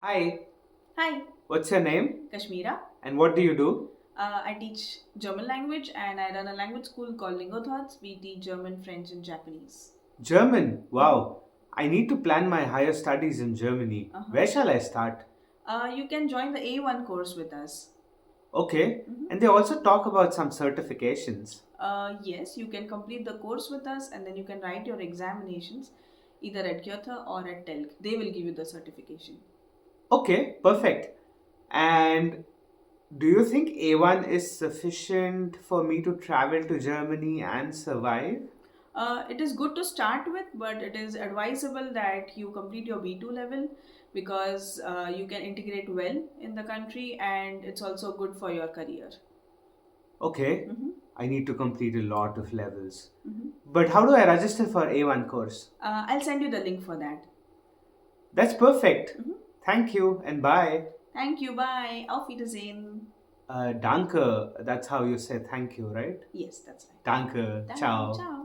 Hi, Hi, what's your name Kashmira. and what do you do? I teach German language and I run a language school called Lingo Thoughts. We teach German, French, and Japanese. German. Mhm. Wow. I need to plan my higher studies in Germany. Uh-huh. Where shall I start? You can join the A1 course with us. Okay. Mhm. And they also talk about some certifications. Yes, you can complete the course with us and then you can write your examinations either at Goethe or at TELC. They will give you the certification. Okay, perfect. And do you think A1 is sufficient for me to travel to Germany and survive? It is good to start with, but it is advisable that you complete your B2 level because you can integrate well in the country and it's also good for your career. Okay. Mhm. I need to complete a lot of levels. Mhm. But how do I register for A1 course? I'll send you the link for that. That's perfect. Mhm. Thank you and bye. Thank you. Bye. Auf Wiedersehen. Danke, that's how you say thank you, right? Yes, that's right. Danke, Danke. ciao. Ciao.